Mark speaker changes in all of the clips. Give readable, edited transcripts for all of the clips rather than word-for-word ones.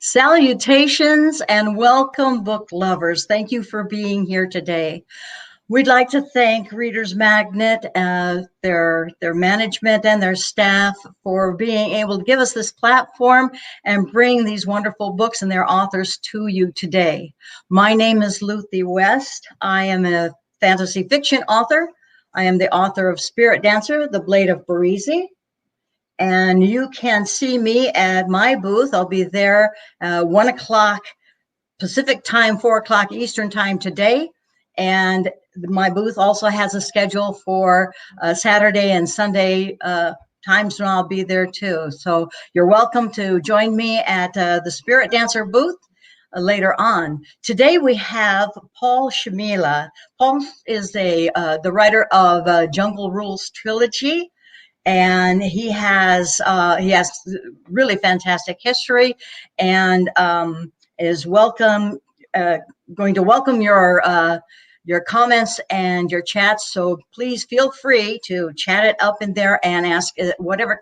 Speaker 1: Salutations and welcome, book lovers. Thank you for being here today. We'd like to thank Readers Magnet, their management and their staff for being able to give us this platform and bring these wonderful books and their authors to you today. My name is Luthi West. I am a fantasy fiction author. I am the author of Spirit Dancer, The Blade of Barizi. And you can see me at my booth. I'll be there 1 o'clock Pacific time, 4 o'clock Eastern time today. And my booth also has a schedule for Saturday and Sunday times when I'll be there too. So you're welcome to join me at the Spirit Dancer booth later on. Today we have Paul Shemella. Paul is the writer of Jungle Rules trilogy. And he has really fantastic history, and is going to welcome your comments and your chats. So please feel free to chat it up in there and ask whatever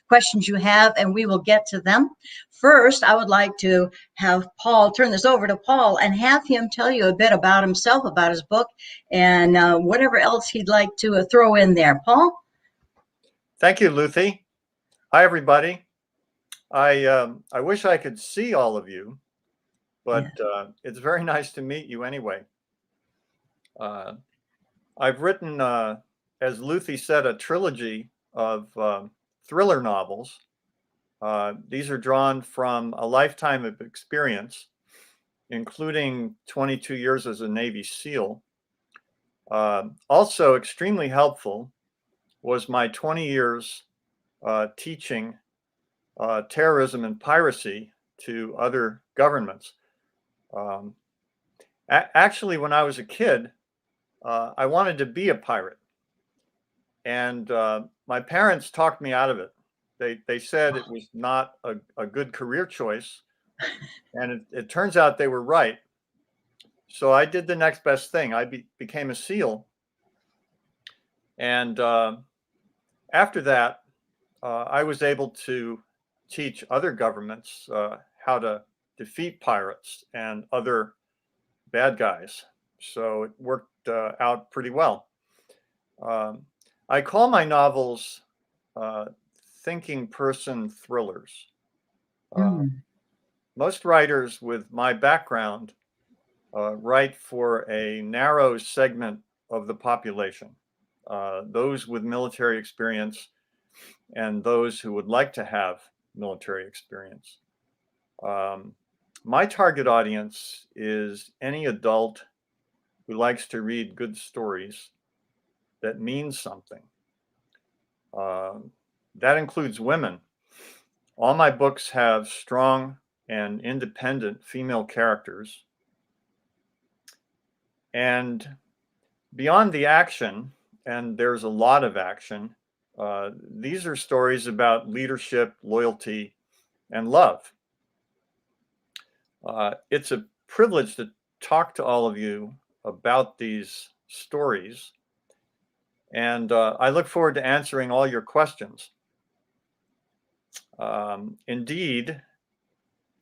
Speaker 1: questions you have, and we will get to them. First, I would like to have Paul turn this over to Paul and have him tell you a bit about himself, about his book, and whatever else he'd like to throw in there. Paul?
Speaker 2: Thank you, Luthi. Hi, everybody. I wish I could see all of you, but it's very nice to meet you anyway. I've written, as Luthi said, a trilogy of thriller novels. These are drawn from a lifetime of experience, including 22 years as a Navy SEAL. Also extremely helpful was my 20 years teaching terrorism and piracy to other governments. Actually, when I was a kid, I wanted to be a pirate. And my parents talked me out of it. They said it was not a good career choice. And it turns out they were right. So I did the next best thing. I became a SEAL. And after that, I was able to teach other governments how to defeat pirates and other bad guys. So it worked out pretty well. I call my novels thinking person thrillers. Most writers with my background write for a narrow segment of the population. Those with military experience and those who would like to have military experience. My target audience is any adult who likes to read good stories that mean something. That includes women. All my books have strong and independent female characters. And beyond the action, and there's a lot of action, these are stories about leadership, loyalty, and love. It's a privilege to talk to all of you about these stories, and I look forward to answering all your questions. Indeed,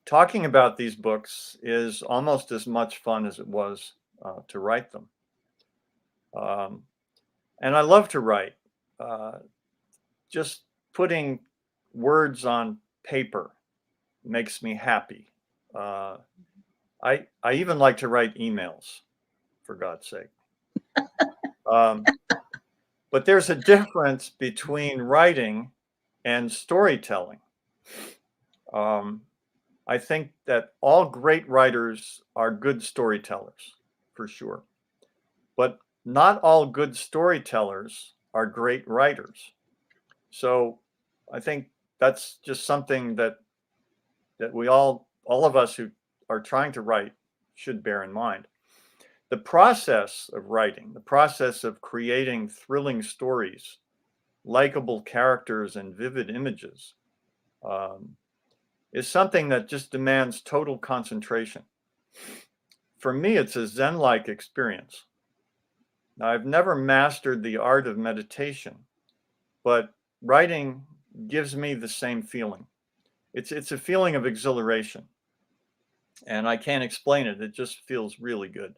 Speaker 2: talking about these books is almost as much fun as it was to write them. And I love to write. Just putting words on paper makes me happy. I even like to write emails, for God's sake. But there's a difference between writing and storytelling. I think that all great writers are good storytellers, for sure. But not all good storytellers are great writers. So I think that's just something that we all of us who are trying to write should bear in mind. The process of writing, the process of creating thrilling stories, likable characters, and vivid images is something that just demands total concentration. For me, it's a Zen-like experience. Now, I've never mastered the art of meditation, but writing gives me the same feeling. it's a feeling of exhilaration, and I can't explain it. It just feels really good.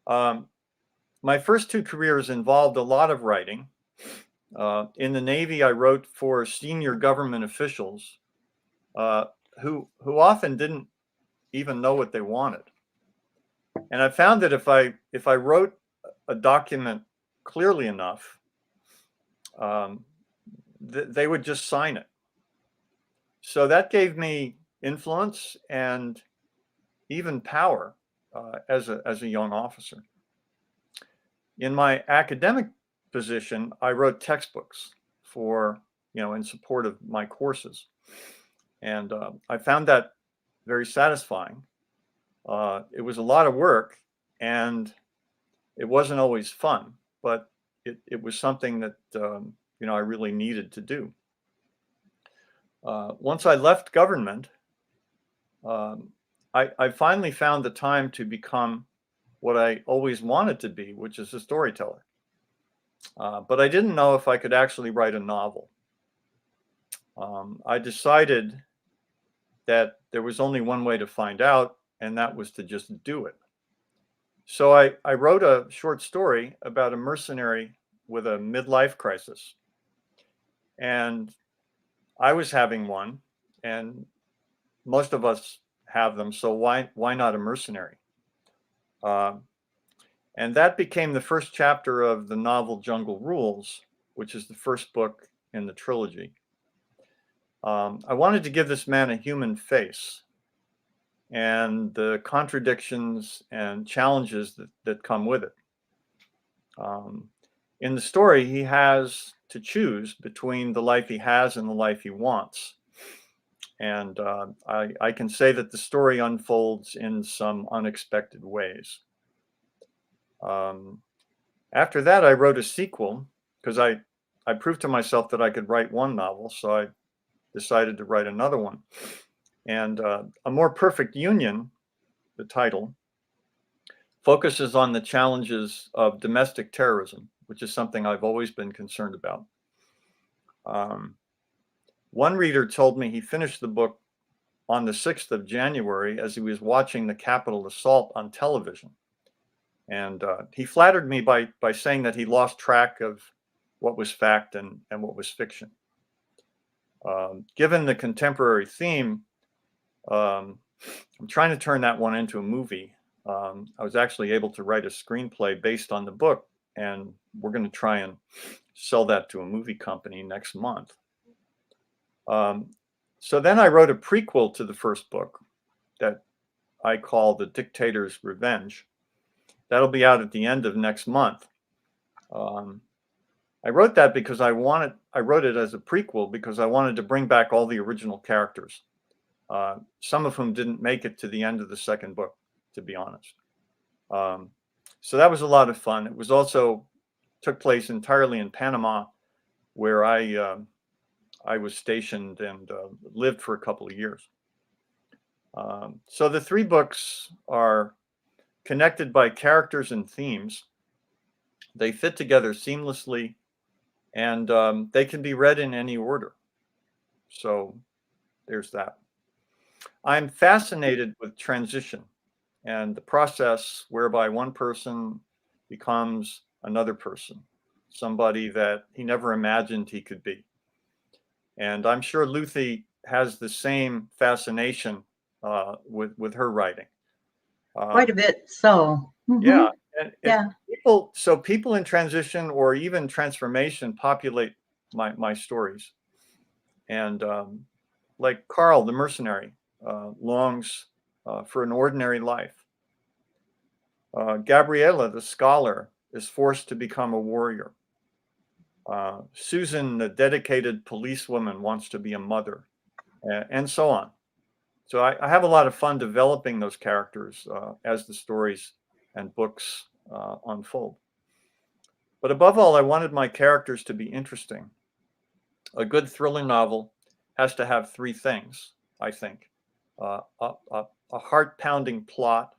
Speaker 2: My first two careers involved a lot of writing. In the Navy, I wrote for senior government officials who often didn't even know what they wanted. And I found that if I wrote a document clearly enough, they would just sign it. So that gave me influence and even power as a young officer. In my academic position, I wrote textbooks for, in support of my courses. And I found that very satisfying. It was a lot of work and it wasn't always fun, but it was something that, I really needed to do. Once I left government, I finally found the time to become what I always wanted to be, which is a storyteller. But I didn't know if I could actually write a novel. I decided that there was only one way to find out, and that was to just do it. So I wrote a short story about a mercenary with a midlife crisis. And I was having one, and most of us have them, so why not a mercenary? And that became the first chapter of the novel Jungle Rules, which is the first book in the trilogy. I wanted to give this man a human face and the contradictions and challenges that come with it. In the story, he has to choose between the life he has and the life he wants. And I can say that the story unfolds in some unexpected ways. After that, I wrote a sequel because I proved to myself that I could write one novel, so I decided to write another one. And A More Perfect Union, the title, focuses on the challenges of domestic terrorism, which is something I've always been concerned about. One reader told me he finished the book on the 6th of January as he was watching the Capitol assault on television. And he flattered me by saying that he lost track of what was fact and what was fiction. Given the contemporary theme, I'm trying to turn that one into a movie. I was actually able to write a screenplay based on the book, and we're going to try and sell that to a movie company next month. So then I wrote a prequel to the first book that I call The Dictator's Revenge. That'll be out at the end of next month. I wrote that because I wrote it as a prequel because I wanted to bring back all the original characters, some of whom didn't make it to the end of the second book, to be honest. So that was a lot of fun. It was also took place entirely in Panama, where I was stationed and lived for a couple of years. So the three books are connected by characters and themes. They fit together seamlessly, and they can be read in any order. So there's that. I'm fascinated with transition and the process whereby one person becomes another person, somebody that he never imagined he could be. And I'm sure Luthi has the same fascination with her writing.
Speaker 1: Quite a bit. So,
Speaker 2: yeah, and
Speaker 1: yeah.
Speaker 2: people in transition or even transformation populate my stories. And like Carl, the mercenary, longs for an ordinary life. Gabriela, the scholar, is forced to become a warrior. Susan, the dedicated policewoman, wants to be a mother, and so on. So I have a lot of fun developing those characters as the stories and books unfold. But above all, I wanted my characters to be interesting. A good thriller novel has to have three things, I think. A heart-pounding plot,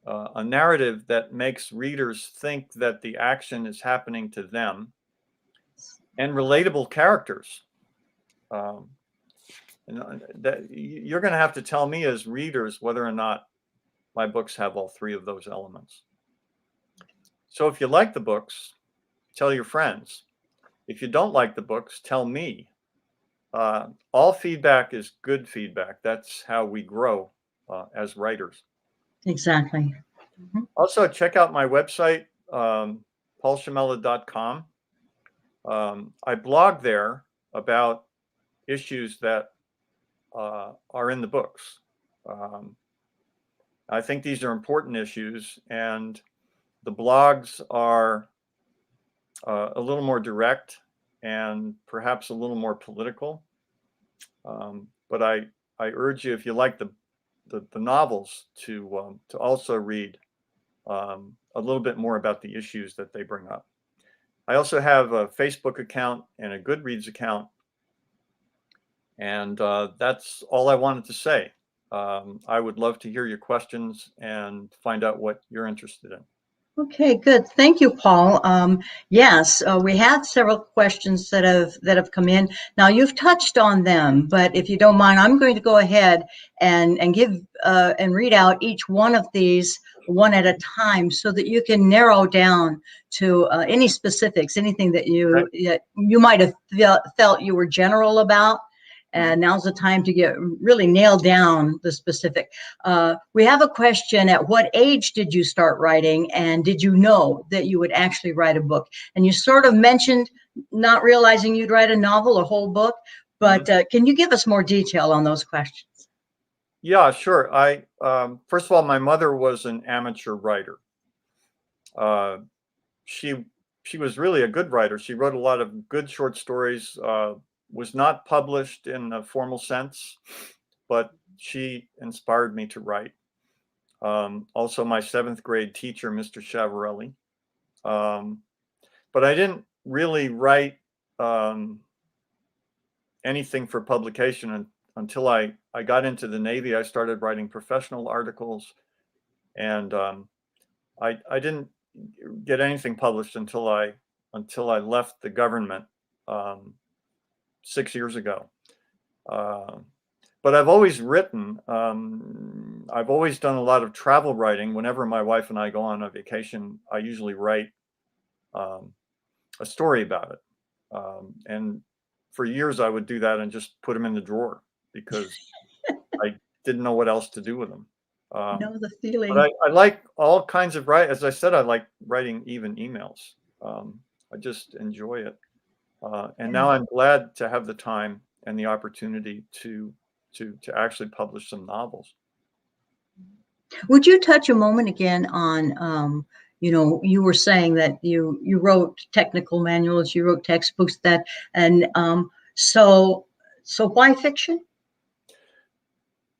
Speaker 2: a narrative that makes readers think that the action is happening to them, and relatable characters. that you're going to have to tell me as readers whether or not my books have all three of those elements. So if you like the books, tell your friends. If you don't like the books, tell me. All feedback is good feedback. That's how we grow as writers.
Speaker 1: Exactly. Mm-hmm.
Speaker 2: Also, check out my website, paulshemella.com. I blog there about issues that are in the books. I think these are important issues, and the blogs are a little more direct and perhaps a little more political. But I urge you, if you like the novels, to also read a little bit more about the issues that they bring up. I also have a Facebook account and a Goodreads account, and that's all I wanted to say. I would love to hear your questions and find out what you're interested in.
Speaker 1: Okay, good. Thank you, Paul. Yes, we had several questions that have come in. Now you've touched on them, but if you don't mind, I'm going to go ahead and give and read out each one of these one at a time, so that you can narrow down to any specifics, anything that you might have felt you were general about. And now's the time to get really nail down the specific. We have a question: at what age did you start writing, and did you know that you would actually write a book? And you sort of mentioned not realizing you'd write a novel, a whole book, but can you give us more detail on those questions?
Speaker 2: Yeah, sure. First of all, my mother was an amateur writer. She was really a good writer. She wrote a lot of good short stories. Was not published in a formal sense, but she inspired me to write. Also, my 7th grade teacher, Mr. Chavarelli. But I didn't really write anything for publication until I got into the Navy. I started writing professional articles, and I didn't get anything published until I left the government 6 years ago. But I've always written. I've always done a lot of travel writing. Whenever my wife and I go on a vacation, I usually write a story about it. And for years, I would do that and just put them in the drawer because I didn't know what else to do with them.
Speaker 1: Know the feeling.
Speaker 2: But I like all kinds of writing. As I said, I like writing even emails. I just enjoy it. And now I'm glad to have the time and the opportunity to actually publish some novels.
Speaker 1: Would you touch a moment again on, you were saying that you wrote technical manuals, you wrote textbooks, and so why fiction?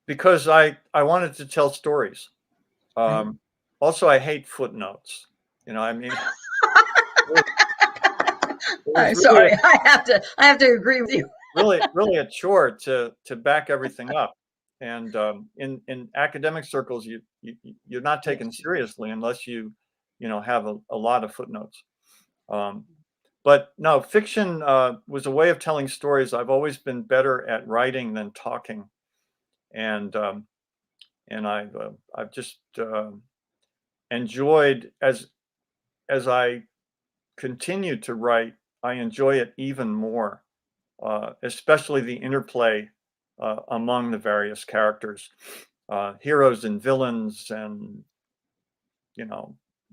Speaker 2: Because I wanted to tell stories. Also, I hate footnotes. I mean,
Speaker 1: I'm sorry, I have to agree with you.
Speaker 2: really a chore to back everything up. And in academic circles, you're not taken seriously unless you have a lot of footnotes. But no, fiction was a way of telling stories. I've always been better at writing than talking, and I've just enjoyed as I continue to write. I enjoy it even more, especially the interplay among the various characters, heroes and villains, and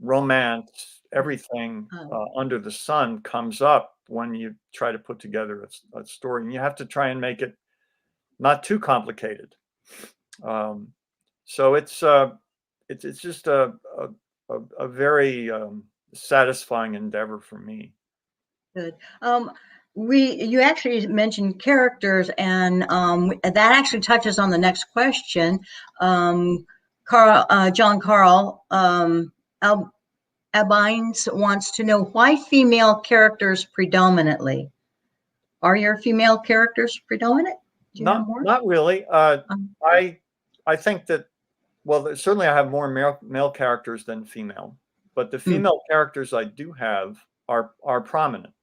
Speaker 2: romance. Everything under the sun comes up when you try to put together a story, and you have to try and make it not too complicated. So it's just a very satisfying endeavor for me.
Speaker 1: Good. You actually mentioned characters, and that actually touches on the next question. John Carl Abines wants to know why female characters predominantly. Are your female characters predominant? Do you know more?
Speaker 2: Not really. I think that, well, certainly I have more male characters than female, but the female characters I do have are prominent.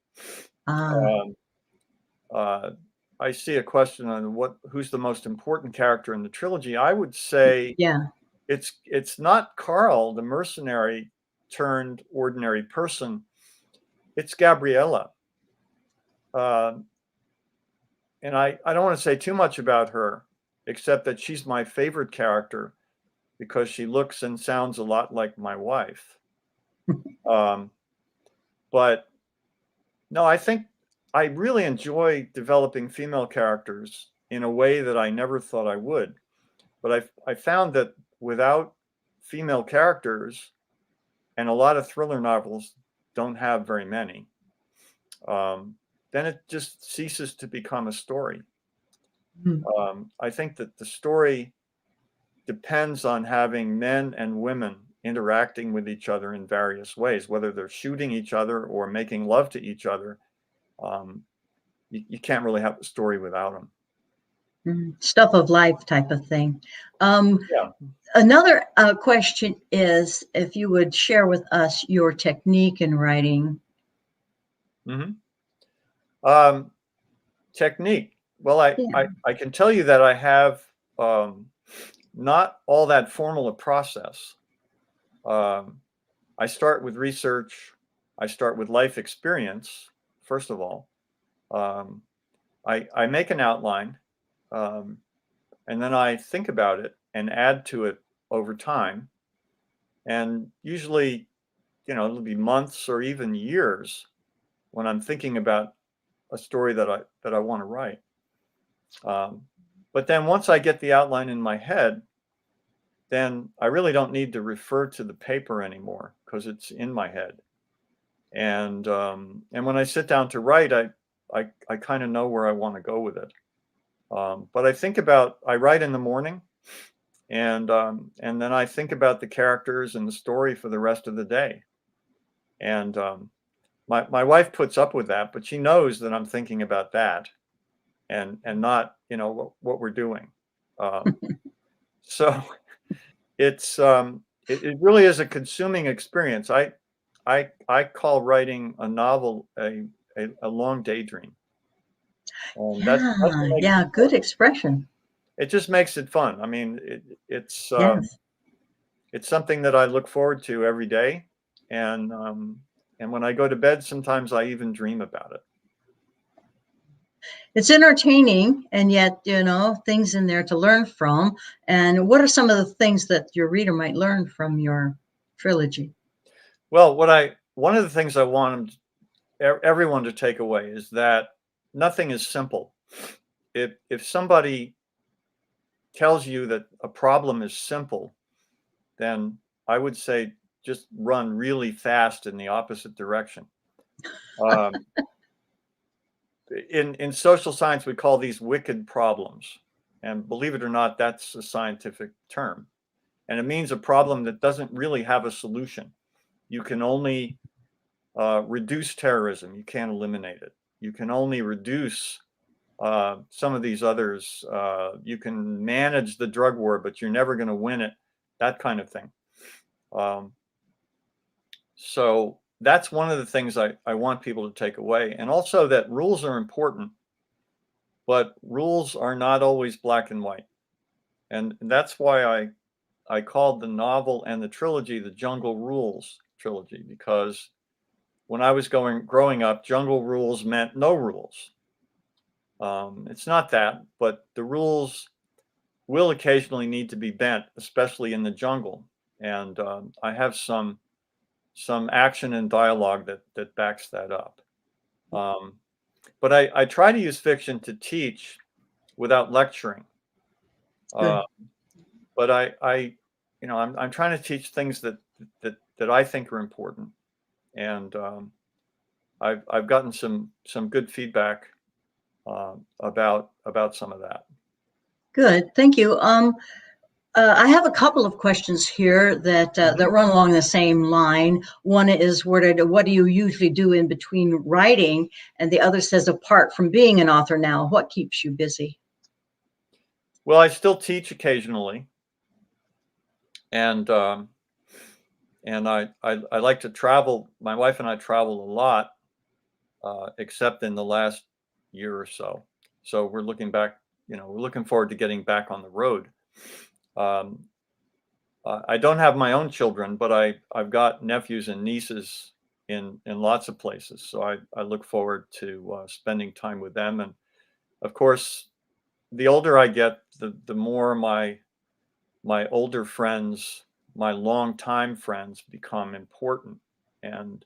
Speaker 2: I see a question on who's the most important character in the trilogy. I would say
Speaker 1: Yeah.
Speaker 2: it's not Carl, the mercenary turned ordinary person. It's Gabriella. Um, and I don't want to say too much about her, except that she's my favorite character because she looks and sounds a lot like my wife. Um, but no, I think I really enjoy developing female characters in a way that I never thought I would. But I found that without female characters, and a lot of thriller novels don't have very many, then it just ceases to become a story.
Speaker 1: Mm.
Speaker 2: I think that the story depends on having men and women interacting with each other in various ways, whether they're shooting each other or making love to each other. Um, you can't really have a story without them.
Speaker 1: Stuff of life type of thing.
Speaker 2: Yeah.
Speaker 1: Another question is if you would share with us your technique in writing.
Speaker 2: Mm-hmm. Technique. Well,
Speaker 1: Yeah.
Speaker 2: I can tell you that I have not all that formal a process. Um, I start with research. I start with life experience, first of all. Um, I make an outline, um, and then I think about it and add to it over time. And usually, it'll be months or even years when I'm thinking about a story that I want to write. But then once I get the outline in my head, then I really don't need to refer to the paper anymore because it's in my head. And when I sit down to write, I kind of know where I want to go with it. But I write in the morning, and then I think about the characters and the story for the rest of the day. And my wife puts up with that, but she knows that I'm thinking about that and not what we're doing. Um, so it really is a consuming experience. I call writing a novel a long daydream, and that's
Speaker 1: Yeah.
Speaker 2: what makes
Speaker 1: Yeah.
Speaker 2: it fun.
Speaker 1: Good expression.
Speaker 2: It just makes it fun. I mean,
Speaker 1: Yes.
Speaker 2: it's something that I look forward to every day, and when I go to bed, sometimes I even dream about it.
Speaker 1: It's entertaining and yet, things in there to learn from. And what are some of the things that your reader might learn from your trilogy?
Speaker 2: Well, one of the things I want everyone to take away is that nothing is simple. If somebody tells you that a problem is simple, then I would say just run really fast in the opposite direction. Um, in social science, we call these wicked problems, and believe it or not, that's a scientific term, and it means a problem that doesn't really have a solution. You can only reduce terrorism. You can't eliminate it. You can only reduce some of these others. You can manage the drug war, but you're never going to win it. That kind of thing. Um, so that's one of the things I want people to take away. And also that rules are important, but rules are not always black and white. And that's why I called the novel and the trilogy the Jungle Rules trilogy, because when I was growing up, jungle rules meant no rules. It's not that, but the rules will occasionally need to be bent, especially in the jungle. And I have some action and dialogue that backs that up. Um, but I try to use fiction to teach without lecturing. Uh,
Speaker 1: Good.
Speaker 2: but I'm trying to teach things that I think are important, and I've gotten some good feedback about some of that.
Speaker 1: Good. Thank you. I have a couple of questions here that
Speaker 2: Mhm.
Speaker 1: run along the same line. One is what do you usually do in between writing, and the other says apart from being an author now, what keeps you busy?
Speaker 2: Well, I still teach occasionally, and I like to travel. My wife and I travel a lot, except in the last year or so. So we're looking back, we're looking forward to getting back on the road. I don't have my own children, but I've got nephews and nieces in lots of places. So I look forward to spending time with them. And of course, the older I get, the more my older friends, my longtime friends become important. And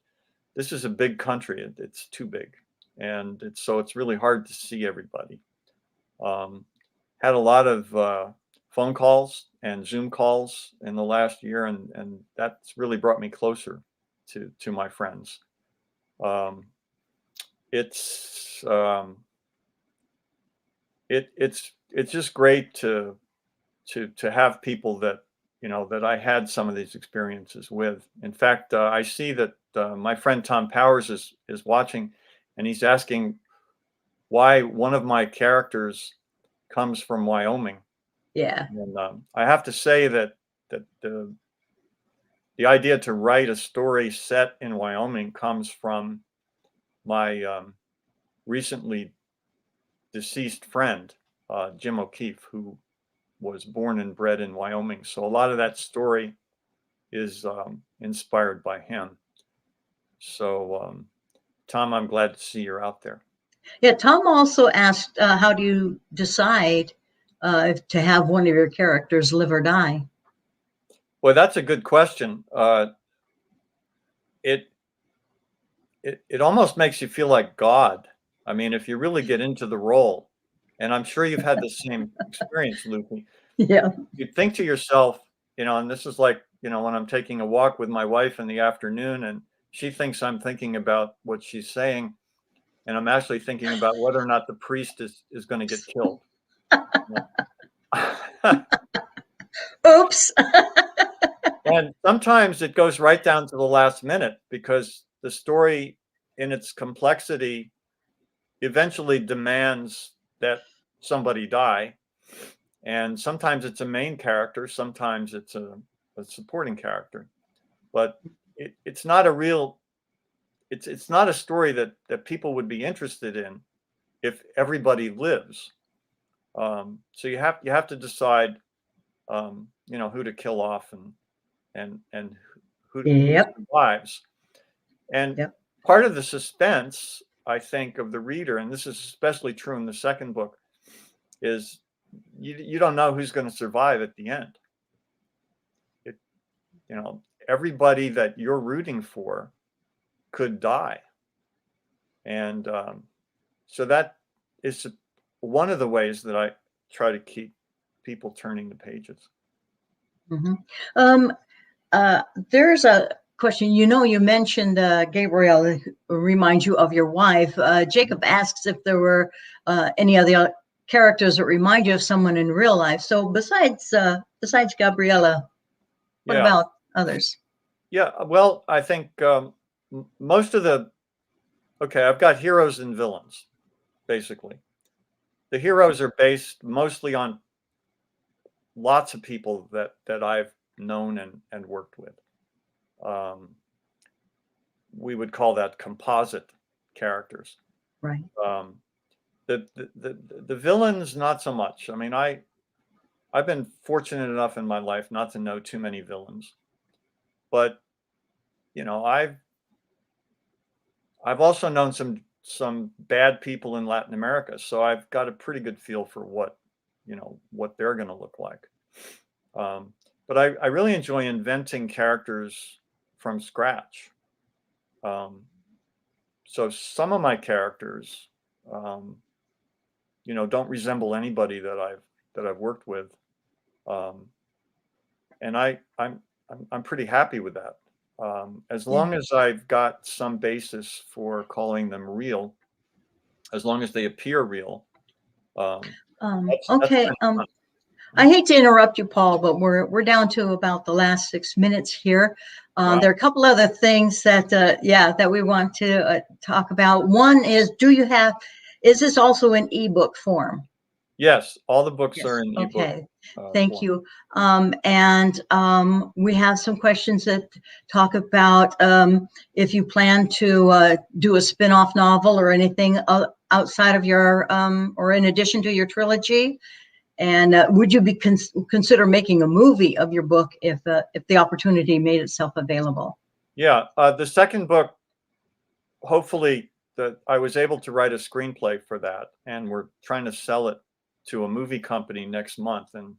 Speaker 2: this is a big country. It's too big. And it's really hard to see everybody. Had a lot of phone calls and Zoom calls in the last year, and that's really brought me closer to my friends. Um, it's it's just great to have people that that I had some of these experiences with. In fact, I see that my friend Tom Powers is watching, and he's asking why one of my characters comes from Wyoming.
Speaker 1: Yeah.
Speaker 2: And I have to say that the idea to write a story set in Wyoming comes from my recently deceased friend, Jim O'Keefe, who was born and bred in Wyoming. So a lot of that story is inspired by him. So, Tom, I'm glad to see you're out there.
Speaker 1: Yeah. Tom also asked, how do you decide to have one of your characters live or die?
Speaker 2: Well, that's a good question. It almost makes you feel like God. I mean, if you really get into the role, and I'm sure you've had the same experience, Lucy,
Speaker 1: Yeah.
Speaker 2: you think to yourself, and this is like, when I'm taking a walk with my wife in the afternoon and she thinks I'm thinking about what she's saying, and I'm actually thinking about whether or not the priest is going to get killed.
Speaker 1: Oops.
Speaker 2: And sometimes it goes right down to the last minute because the story in its complexity eventually demands that somebody die. And sometimes it's a main character, sometimes it's a supporting character. But it's not a real, it's not a story that people would be interested in if everybody lives. So you have to decide, who to kill off and who
Speaker 1: Yep.
Speaker 2: survives. And
Speaker 1: Yep.
Speaker 2: part of the suspense, I think, of the reader, and this is especially true in the second book, is you don't know who's going to survive at the end. Everybody that you're rooting for could die. And so that is one of the ways that I try to keep people turning the pages.
Speaker 1: Mm-hmm. There's a question. You mentioned Gabrielle reminds you of your wife. Jacob asks if there were any other characters that remind you of someone in real life. So besides Gabriella, what
Speaker 2: Yeah.
Speaker 1: about others?
Speaker 2: Yeah. Well, I think most of I've got heroes and villains, basically. The heroes are based mostly on lots of people that I've known and worked with. We would call that composite characters.
Speaker 1: Right.
Speaker 2: The villains, not so much. I mean, I've been fortunate enough in my life not to know too many villains, but I've also known some bad people in Latin America, so I've got a pretty good feel for what they're going to look like. But I really enjoy inventing characters from scratch. So some of my characters, don't resemble anybody that I've worked with, and I'm pretty happy with that. As long as I've got some basis for calling them real, as long as they appear real.
Speaker 1: Okay. I hate to interrupt you, Paul, but we're down to about the last 6 minutes here.
Speaker 2: Wow.
Speaker 1: There are a couple other things that we want to talk about. One is, is this also in ebook form?
Speaker 2: Yes, all the books
Speaker 1: Yes.
Speaker 2: are in ebook.
Speaker 1: Okay. Thank
Speaker 2: Form.
Speaker 1: you. We have some questions that talk about if you plan to do a spin-off novel or anything outside of your or in addition to your trilogy. And would you be consider making a movie of your book if the opportunity made itself available?
Speaker 2: Yeah, the second book, hopefully, I was able to write a screenplay for that, and we're trying to sell it to a movie company next month, and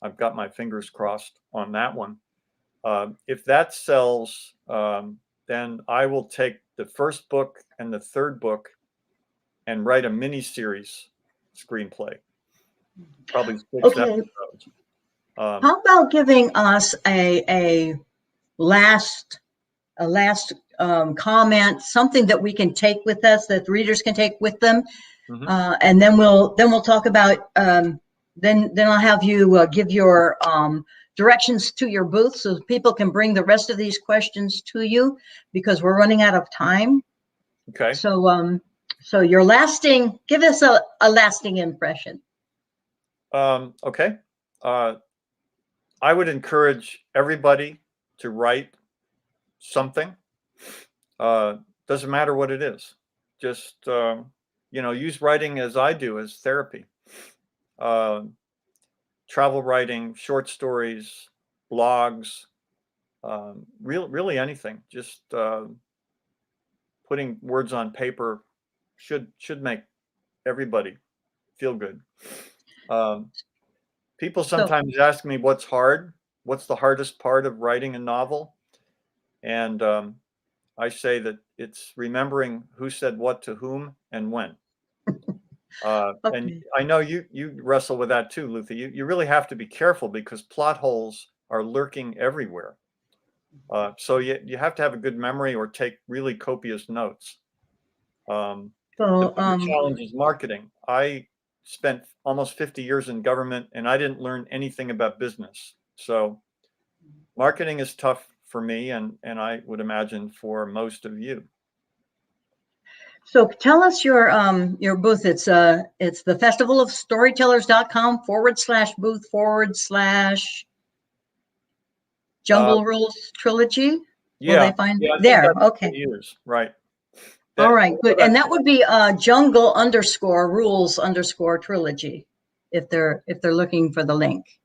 Speaker 2: I've got my fingers crossed on that one. If that sells, then I will take the first book and the third book and write a mini-series screenplay, probably 6
Speaker 1: Okay.
Speaker 2: episodes.
Speaker 1: How about giving us a last comment, something that we can take with us, that the readers can take with them, and then we'll talk about. Then I'll have you give your directions to your booth so people can bring the rest of these questions to you because we're running out of time.
Speaker 2: Okay.
Speaker 1: So your give us a lasting impression.
Speaker 2: Okay. I would encourage everybody to write something. Doesn't matter what it is. Just use writing as I do, as therapy. Travel writing, short stories, blogs, really anything. Just putting words on paper should make everybody feel good. People sometimes ask me what's hard. What's the hardest part of writing a novel? And I say that it's remembering who said what to whom and when. And I know you wrestle with that too, Luther. You really have to be careful because plot holes are lurking everywhere. So you have to have a good memory or take really copious notes. The bigger challenge is marketing. I spent almost 50 years in government and I didn't learn anything about business. So marketing is tough for me and I would imagine for most of you.
Speaker 1: So tell us your booth. It's the festivalofstorytellers.com/booth/Jungle Rules Trilogy.
Speaker 2: Yeah.
Speaker 1: Will they find
Speaker 2: I
Speaker 1: there?
Speaker 2: think that's
Speaker 1: Okay.
Speaker 2: Use, right.
Speaker 1: All right, good. And that would be Jungle_Rules_Trilogy if they're looking for the link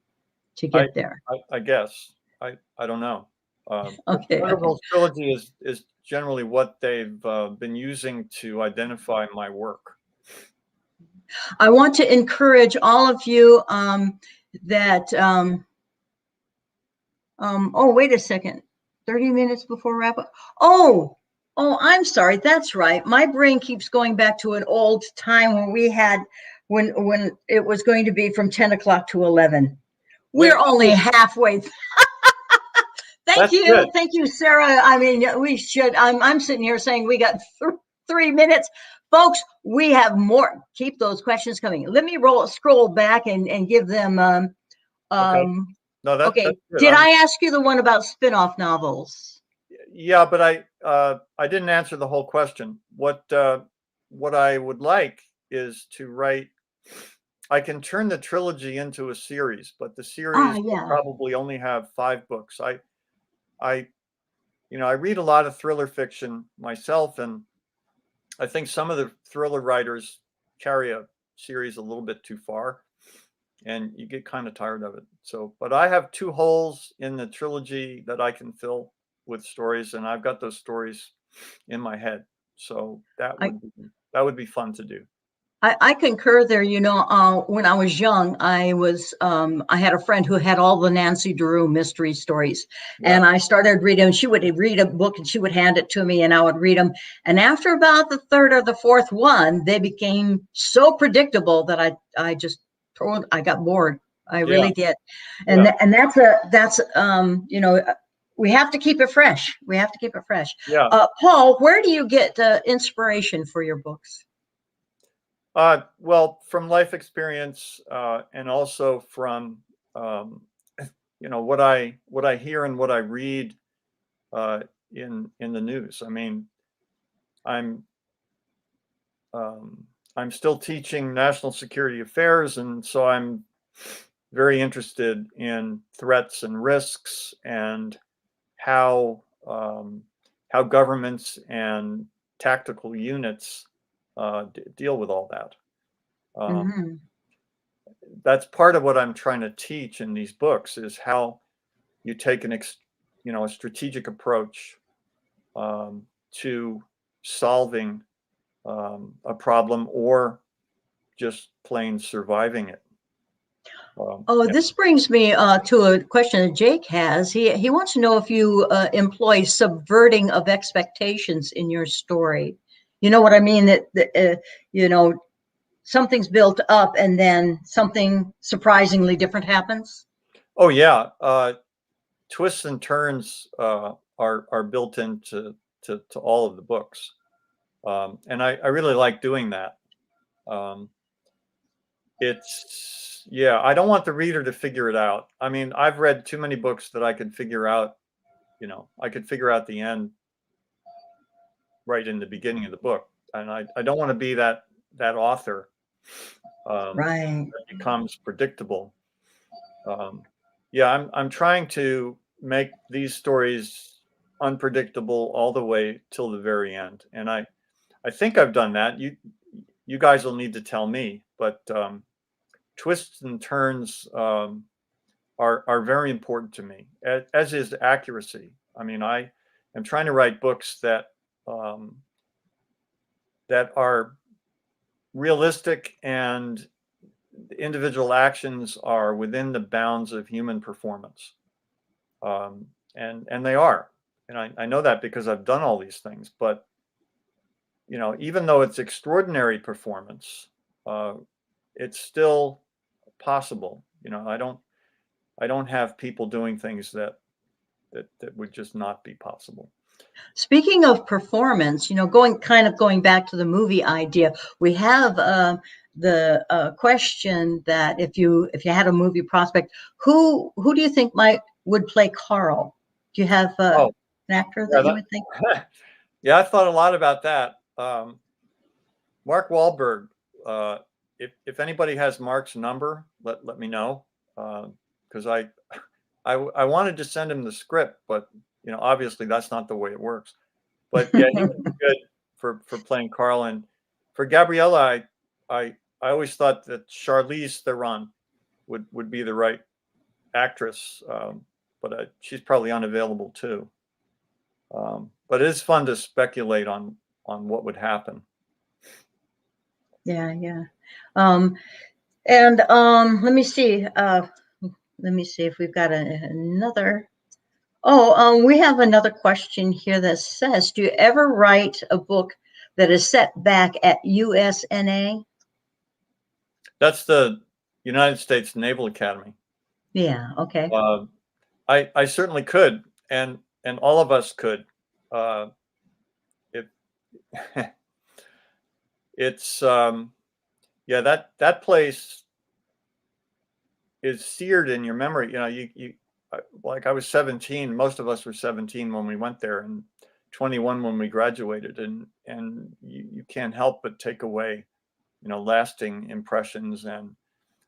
Speaker 1: to get there.
Speaker 2: I guess. I don't know.
Speaker 1: Okay.
Speaker 2: Jungle Rules Trilogy is generally what they've been using to identify my work.
Speaker 1: I want to encourage all of you that oh, wait a second. 30 minutes before wrap up. Oh, I'm sorry. That's right. My brain keeps going back to an old time when we had when it was going to be from 10 o'clock to 11. We're only halfway. Thank you. Good. Thank you, Sarah. I mean, we should. I'm sitting here saying we got 3 minutes. Folks, we have more. Keep those questions coming. Let me scroll back and give them.
Speaker 2: Okay. No, that's good.
Speaker 1: Did I ask you the one about spin-off novels?
Speaker 2: Yeah, but I didn't answer the whole question. What I would like is to write. I can turn the trilogy into a series, but the series will probably only have 5 books. I read a lot of thriller fiction myself, and I think some of the thriller writers carry a series a little bit too far, and you get kind of tired of it. So, but I have 2 holes in the trilogy that I can fill with stories, and I've got those stories in my head. So that would be fun to do.
Speaker 1: I concur there. When I was young, I had a friend who had all the Nancy Drew mystery stories, and I started reading. She would read a book and she would hand it to me, and I would read them. And after about the 3rd or the 4th one, they became so predictable that I got bored. I really did. And that's we have to keep it fresh.
Speaker 2: Yeah.
Speaker 1: Paul, where do you get the inspiration for your books?
Speaker 2: Well, from life experience, and also from what I hear and what I read in the news. I mean, I'm I'm still teaching national security affairs, and so I'm very interested in threats and risks and how governments and tactical units deal with all that.
Speaker 1: Hmm.
Speaker 2: That's part of what I'm trying to teach in these books is how you take a strategic approach to solving a problem or just plain surviving it.
Speaker 1: Oh,
Speaker 2: Yeah.
Speaker 1: this brings me to a question that Jake has. He wants to know if you employ subverting of expectations in your story. You know what I mean? That you know, something's built up and then something surprisingly different happens.
Speaker 2: Oh yeah. Twists and turns are built into to all of the books, and I really like doing that. Um, it's yeah. I don't want the reader to figure it out. I mean, I've read too many books that I could figure out. I could figure out the end right in the beginning of the book, and I don't want to be that author
Speaker 1: Right.
Speaker 2: that becomes predictable. Um, yeah, I'm trying to make these stories unpredictable all the way till the very end, and I think I've done that. You guys will need to tell me, but twists and turns are very important to me, as is accuracy. I mean, I am trying to write books um, that are realistic and the individual actions are within the bounds of human performance, and they are, and I know that because I've done all these things. But even though it's extraordinary performance, uh, it's still possible. I don't have people doing things that would just not be possible.
Speaker 1: Speaking of performance, going back to the movie idea, we have the question that if you had a movie prospect, who do you think would play Carl? Do you have
Speaker 2: Oh,
Speaker 1: an actor
Speaker 2: yeah,
Speaker 1: that you would think?
Speaker 2: yeah, I thought a lot about that. Mark Wahlberg. If anybody has Mark's number, let me know, because I wanted to send him the script, but obviously that's not the way it works. But yeah, he would be good for playing Carl. And for Gabriella, I I always thought that Charlize Theron would be the right actress, but she's probably unavailable too. But it is fun to speculate on what would happen.
Speaker 1: Yeah, yeah. Um, and let me see if we've got another. Oh, we have another question here that says, "Do you ever write a book that is set back at USNA?"
Speaker 2: That's the United States Naval Academy.
Speaker 1: Yeah. Okay.
Speaker 2: Uh, I certainly could, and all of us could. It it's yeah, that place is seared in your memory. Like I was 17. Most of us were 17 when we went there, and 21 when we graduated, and you can't help but take away lasting impressions and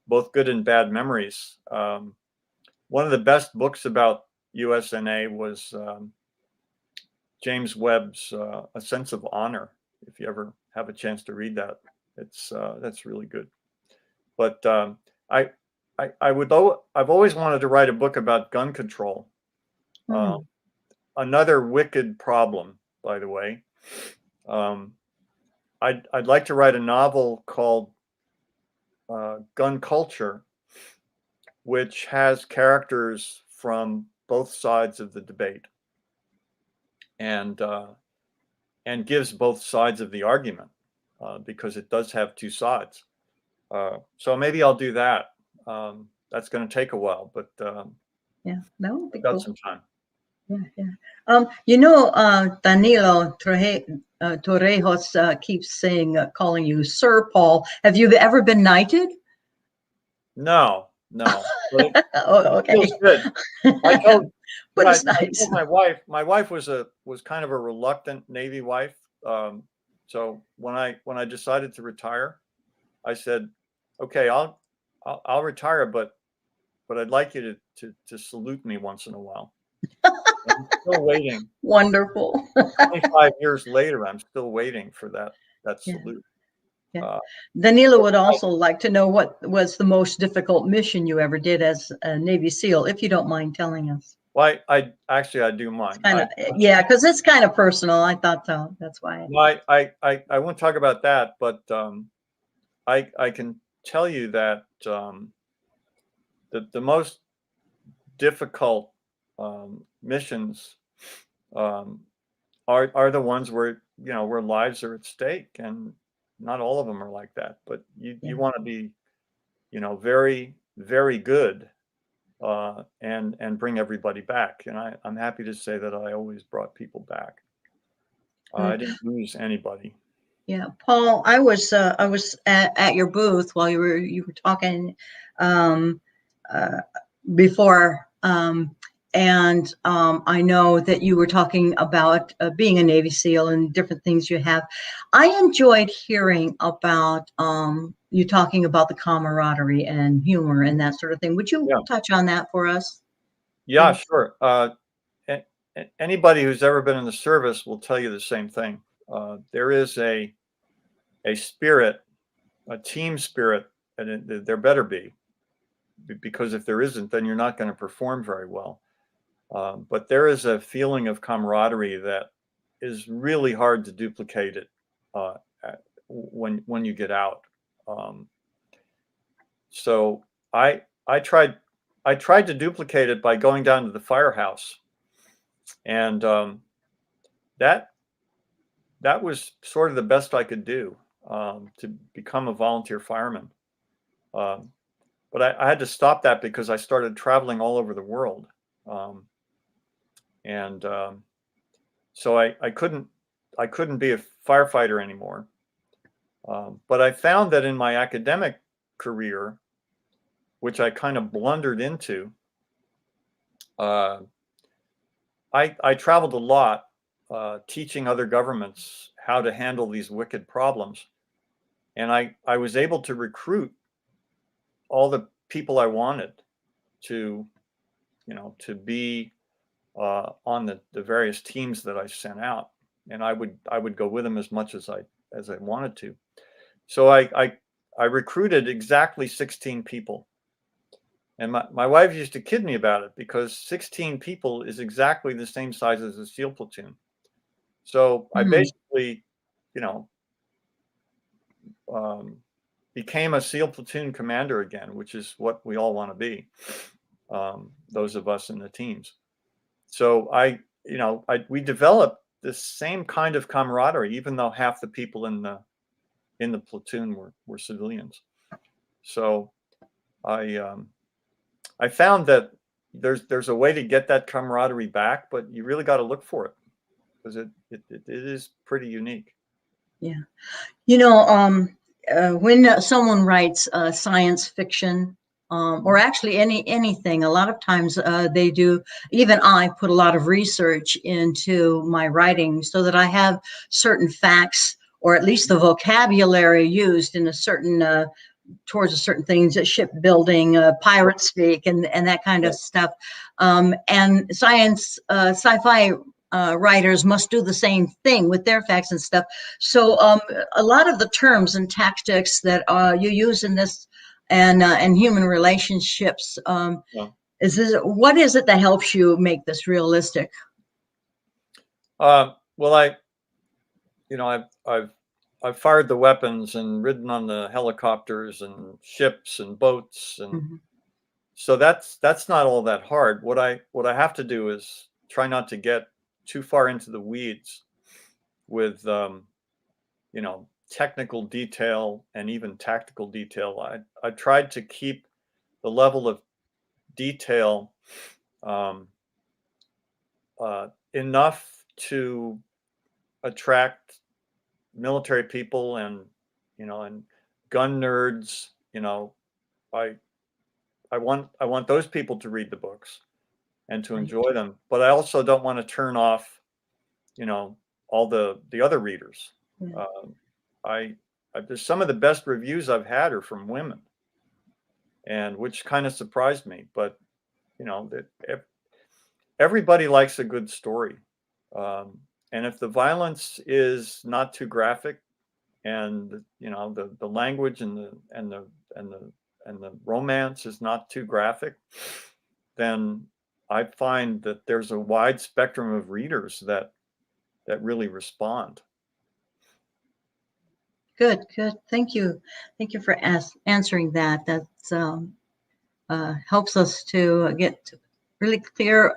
Speaker 2: both good and bad memories. One of the best books about USNA was James Webb's A Sense of Honor. If you ever have a chance to read that, that's really good. But I, I've always wanted to write a book about gun control. Uh,
Speaker 1: Hmm.
Speaker 2: Another wicked problem, by the way. Um, I'd like to write a novel called Gun Culture, which has characters from both sides of the debate, and gives both sides of the argument, because it does have two sides. So maybe I'll do that. That's going to take a while, but
Speaker 1: Yeah, that would be
Speaker 2: I've got
Speaker 1: cool.
Speaker 2: some time.
Speaker 1: Yeah, yeah. Danilo Torrejos keeps saying, calling you Sir Paul. Have you ever been knighted?
Speaker 2: No, no, but
Speaker 1: Oh,
Speaker 2: it
Speaker 1: okay.
Speaker 2: feels good. I told,
Speaker 1: But
Speaker 2: yeah,
Speaker 1: it's
Speaker 2: I
Speaker 1: nice.
Speaker 2: told my wife. My wife was kind of a reluctant Navy wife, So when I decided to retire, I said, okay, I'll retire, but I'd like you to salute me once in a while. I'm still waiting.
Speaker 1: Wonderful.
Speaker 2: 25 years later, I'm still waiting for that
Speaker 1: Yeah.
Speaker 2: salute.
Speaker 1: Yeah.
Speaker 2: Uh,
Speaker 1: Danila would also like to know what was the most difficult mission you ever did as a Navy SEAL, if you don't mind telling us.
Speaker 2: well, I actually I do
Speaker 1: It's
Speaker 2: mind.
Speaker 1: kind of, yeah, because it's kind of personal. I thought so. That's why.
Speaker 2: I won't talk about that, but I can tell you that the most difficult missions um, are the ones where where lives are at stake, and not all of them are like that. But you
Speaker 1: Yeah.
Speaker 2: want to be very very good and bring everybody back. And I'm happy to say that I always brought people back. I didn't lose anybody.
Speaker 1: Yeah, Paul, I was at your booth while you were talking um, uh, before, and I know that you were talking about being a Navy SEAL and different things you have. I enjoyed hearing about you talking about the camaraderie and humor and that sort of thing. Would you
Speaker 2: Yeah,
Speaker 1: touch on that for us,
Speaker 2: yeah,
Speaker 1: please?
Speaker 2: sure. A- Anybody who's ever been in the service will tell you the same thing. There is a spirit, a team spirit, and there better be, because if there isn't, then you're not going to perform very well. But there is a feeling of camaraderie that is really hard to duplicate it uh, when you get out. Um, so I I tried I tried to duplicate it by going down to the firehouse, and that that was sort of the best I could do to become a volunteer fireman. Um, but I had to stop that because I started traveling all over the world, um, and so I couldn't be a firefighter anymore. But I found that in my academic career, which I kind of blundered into, uh, I traveled a lot, teaching other governments how to handle these wicked problems, and I was able to recruit all the people I wanted to to be on the various teams that I sent out, and I would go with them as much as I wanted to. So I recruited exactly 16 people. And my wife used to kid me about it because 16 people is exactly the same size as a SEAL platoon. So I
Speaker 1: Hmm.
Speaker 2: basically, you know, um, became a SEAL platoon commander again, which is what we all want to be, those of us in the teams. So we developed this same kind of camaraderie, even though half the people in the platoon were civilians. So I I found that there's a way to get that camaraderie back, but you really got to look for it because it is pretty unique.
Speaker 1: Yeah. You know, when someone writes science fiction, or actually anything, a lot of times they do. Even I put a lot of research into my writing so that I have certain facts, or at least the vocabulary used in a certain towards a certain things, shipbuilding, pirate speak, and that kind
Speaker 2: Yeah.
Speaker 1: of stuff. And sci-fi writers must do the same thing with their facts and stuff. So a lot of the terms and tactics that you use in this and human relationships,
Speaker 2: Yeah.
Speaker 1: what is it that helps you make this realistic?
Speaker 2: Well, you know, I've fired the weapons and ridden on the helicopters and ships and boats, and
Speaker 1: Mhm.
Speaker 2: so that's not all that hard. What I have to do is try not to get too far into the weeds with technical detail and even tactical detail. I tried to keep the level of detail um, enough to attract military people and gun nerds. I I want those people to read the books and to
Speaker 1: Right.
Speaker 2: enjoy them, but I also don't want to turn off you know all the other readers.
Speaker 1: Yeah.
Speaker 2: I some of the best reviews I've had are from women, and which kind of surprised me. But that everybody likes a good story, um, and if the violence is not too graphic, and the language and the romance is not too graphic, then I find that there's a wide spectrum of readers that really respond.
Speaker 1: Good, good. Thank you. Thank you for answering that. That's helps us to get really clear.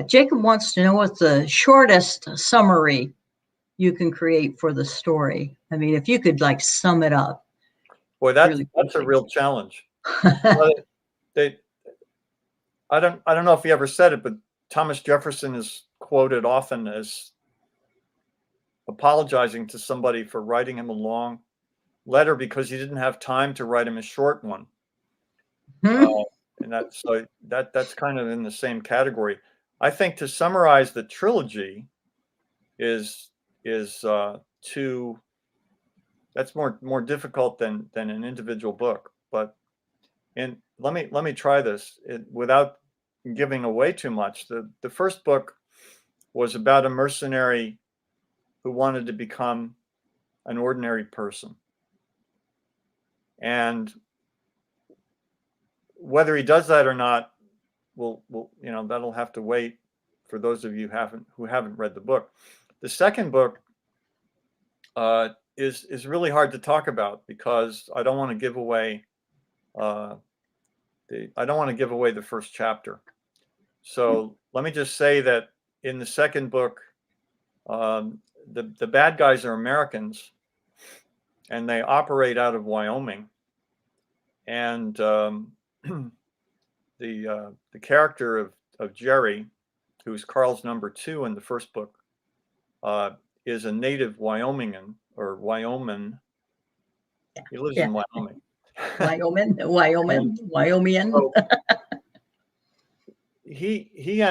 Speaker 1: Jacob wants to know what's the shortest summary you can create for the story. I mean, if you could like sum it up
Speaker 2: Boy,
Speaker 1: really
Speaker 2: that's a
Speaker 1: quickly.
Speaker 2: real challenge. Well, they, I don't know if he ever said it, but Thomas Jefferson is quoted often as apologizing to somebody for writing him a long letter because he didn't have time to write him a short one. Uh, and that's kind of in the same category. I think to summarize the trilogy is too that's more difficult than an individual book. But and let me try this without giving away too much. The first book was about a mercenary who wanted to become an ordinary person, and whether he does that or not, will that'll have to wait for those of you who haven't read the book. The second book is really hard to talk about because I don't want to give away the first chapter. So let me just say that in the second book, the bad guys are Americans, and they operate out of Wyoming. And the character of Jerry, who's Carl's number 2 in the first book, is a native Wyomingan or Wyoming. He lives
Speaker 1: Yeah.
Speaker 2: in Wyoming.
Speaker 1: Wyomingian.
Speaker 2: So he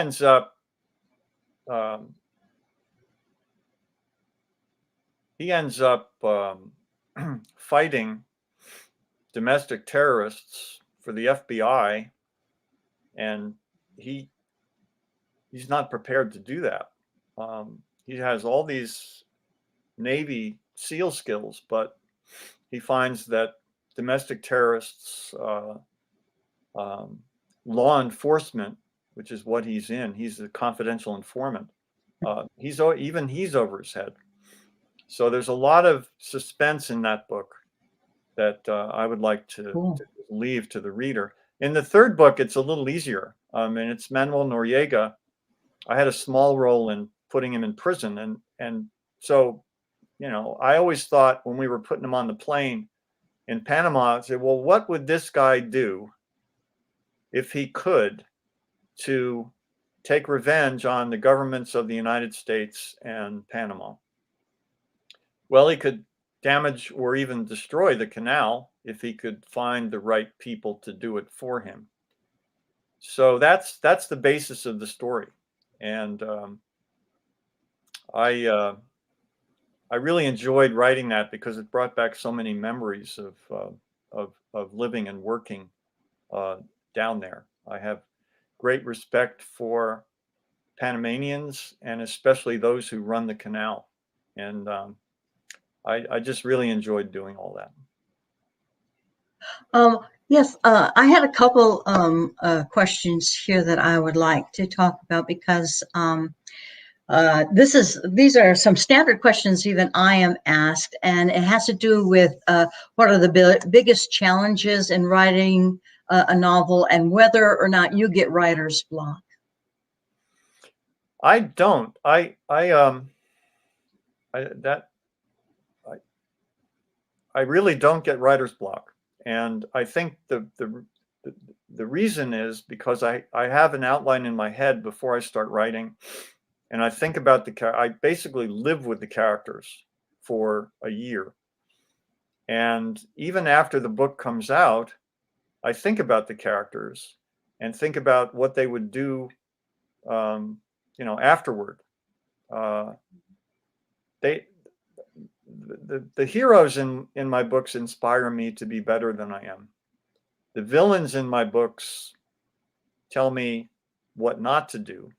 Speaker 2: ends up um, fighting domestic terrorists for the FBI, and he's not prepared to do that. He has all these Navy SEAL skills, but he finds that domestic terrorists, law enforcement, which is what he's in, he's a confidential informant. He's over his head. So there's a lot of suspense in that book that I would like to leave to the reader. In the third book, it's a little easier, and it's Manuel Noriega. I had a small role in putting him in prison, and so I always thought when we were putting him on the plane in Panama, I said, well, what would this guy do if he could to take revenge on the governments of the United States and Panama? Well, he could damage or even destroy the canal if he could find the right people to do it for him. So that's the basis of the story, and I really enjoyed writing that because it brought back so many memories of living and working down there. I have great respect for Panamanians and especially those who run the canal, and I just really enjoyed doing all that.
Speaker 1: Yes, I had a couple questions here that I would like to talk about because these are some standard questions even I am asked, and it has to do with what are the biggest challenges in writing a novel and whether or not you get writer's block.
Speaker 2: I don't. I really don't get writer's block, and I think the reason is because I have an outline in my head before I start writing, and I think about I basically live with the characters for a year, and even after the book comes out, I think about the characters and think about what they would do, afterward. They the heroes in my books inspire me to be better than I am. The villains in my books tell me what not to do.